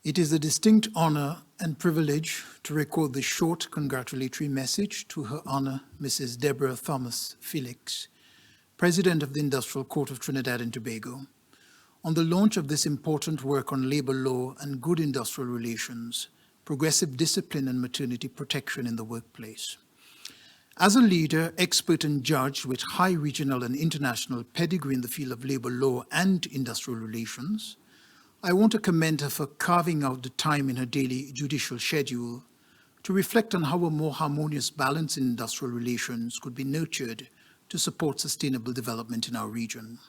It is a distinct honor and privilege to record this short congratulatory message to Her Honor Mrs. Deborah Thomas-Felix, President of the Industrial Court of Trinidad and Tobago, on the launch of this important work on labor law and good industrial relations, progressive discipline and maternity protection in the workplace. As a leader, expert and judge with high regional and international pedigree in the field of labor law and industrial relations, I want to commend her for carving out the time in her daily judicial schedule to reflect on how a more harmonious balance in industrial relations could be nurtured to support sustainable development in our region.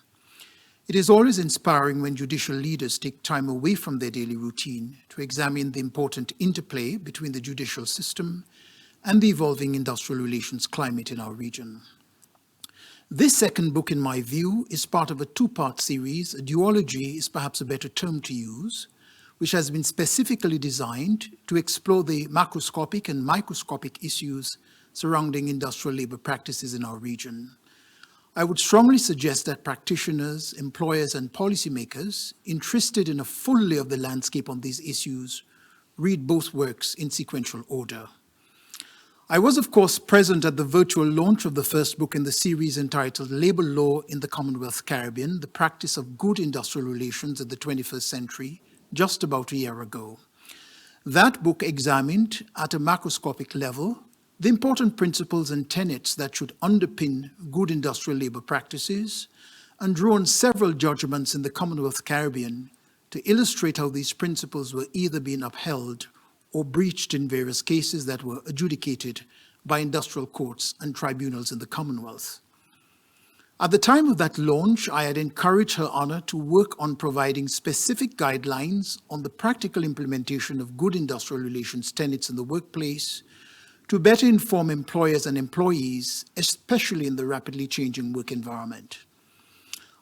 It is always inspiring when judicial leaders take time away from their daily routine to examine the important interplay between the judicial system and the evolving industrial relations climate in our region. This second book, in my view, is part of a two-part series. A duology is perhaps a better term to use, which has been specifically designed to explore the macroscopic and microscopic issues surrounding industrial labor practices in our region. I would strongly suggest that practitioners, employers, and policymakers interested in a full lay of the landscape on these issues read both works in sequential order. I was, of course, present at the virtual launch of the first book in the series entitled Labor Law in the Commonwealth Caribbean, the Practice of Good Industrial Relations in the 21st Century, just about a year ago. That book examined, at a macroscopic level, the important principles and tenets that should underpin good industrial labor practices and drew on several judgments in the Commonwealth Caribbean to illustrate how these principles were either being upheld or breached in various cases that were adjudicated by industrial courts and tribunals in the Commonwealth. At the time of that launch, I had encouraged Her Honor to work on providing specific guidelines on the practical implementation of good industrial relations tenets in the workplace to better inform employers and employees, especially in the rapidly changing work environment.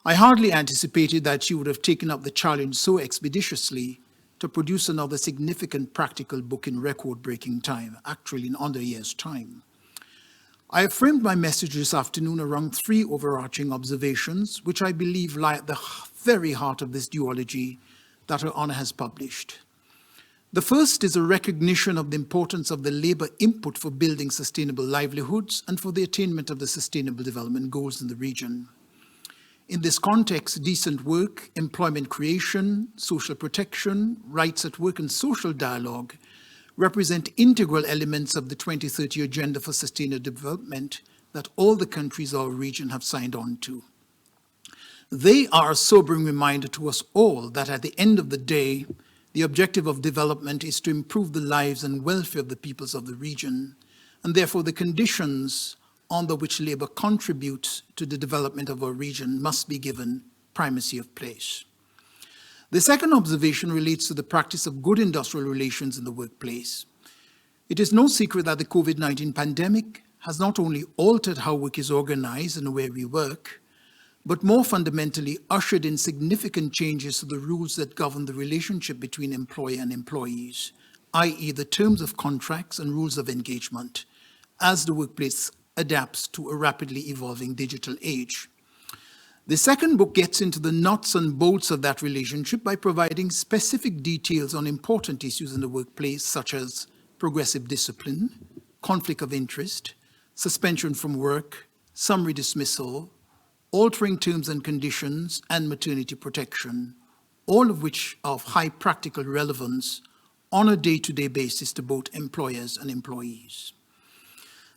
I hardly anticipated that she would have taken up the challenge so expeditiously to produce another significant practical book in record-breaking time, actually in under a year's time. I have framed my message this afternoon around three overarching observations, which I believe lie at the very heart of this duology that Her Honor has published. The first is a recognition of the importance of the labor input for building sustainable livelihoods and for the attainment of the Sustainable Development Goals in the region. In this context, decent work, employment creation, social protection, rights at work, and social dialogue represent integral elements of the 2030 Agenda for Sustainable Development that all the countries of our region have signed on to. They are a sobering reminder to us all that at the end of the day, the objective of development is to improve the lives and welfare of the peoples of the region, and therefore the conditions under which labor contributes to the development of our region must be given primacy of place. The second observation relates to the practice of good industrial relations in the workplace. It is no secret that the COVID-19 pandemic has not only altered how work is organized and where we work, but more fundamentally ushered in significant changes to the rules that govern the relationship between employer and employees, i.e. the terms of contracts and rules of engagement, as the workplace adapts to a rapidly evolving digital age. The second book gets into the nuts and bolts of that relationship by providing specific details on important issues in the workplace, such as progressive discipline, conflict of interest, suspension from work, summary dismissal, altering terms and conditions, and maternity protection, all of which are of high practical relevance on a day-to-day basis to both employers and employees.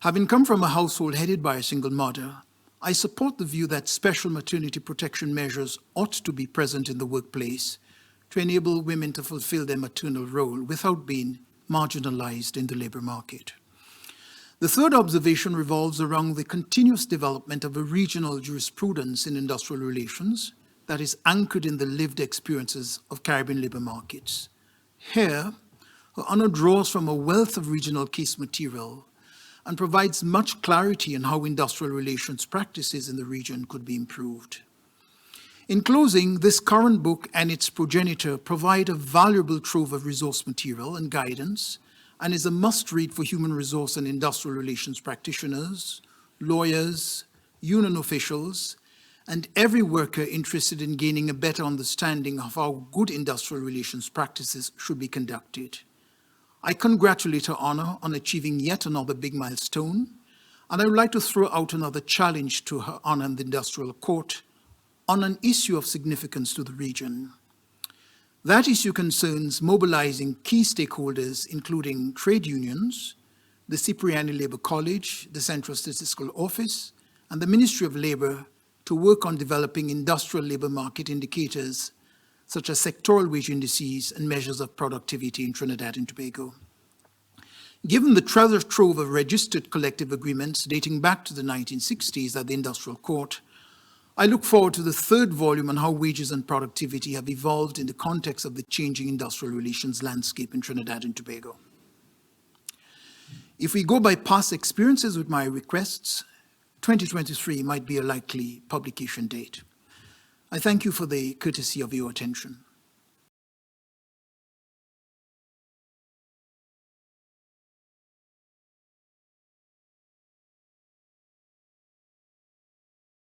Having come from a household headed by a single mother, I support the view that special maternity protection measures ought to be present in the workplace to enable women to fulfill their maternal role without being marginalized in the labor market. The third observation revolves around the continuous development of a regional jurisprudence in industrial relations that is anchored in the lived experiences of Caribbean labor markets. Here, Her Honor draws from a wealth of regional case material and provides much clarity on how industrial relations practices in the region could be improved. In closing, this current book and its progenitor provide a valuable trove of resource material and guidance and is a must-read for human resource and industrial relations practitioners, lawyers, union officials, and every worker interested in gaining a better understanding of how good industrial relations practices should be conducted. I congratulate Her Honor on achieving yet another big milestone, and I would like to throw out another challenge to Her Honor and the Industrial Court on an issue of significance to the region. That issue concerns mobilizing key stakeholders, including trade unions, the Cipriani Labor College, the Central Statistical Office, and the Ministry of Labor to work on developing industrial labor market indicators, such as sectoral wage indices and measures of productivity in Trinidad and Tobago. Given the treasure trove of registered collective agreements dating back to the 1960s at the Industrial Court, I look forward to the third volume on how wages and productivity have evolved in the context of the changing industrial relations landscape in Trinidad and Tobago. If we go by past experiences with my requests, 2023 might be a likely publication date. I thank you for the courtesy of your attention.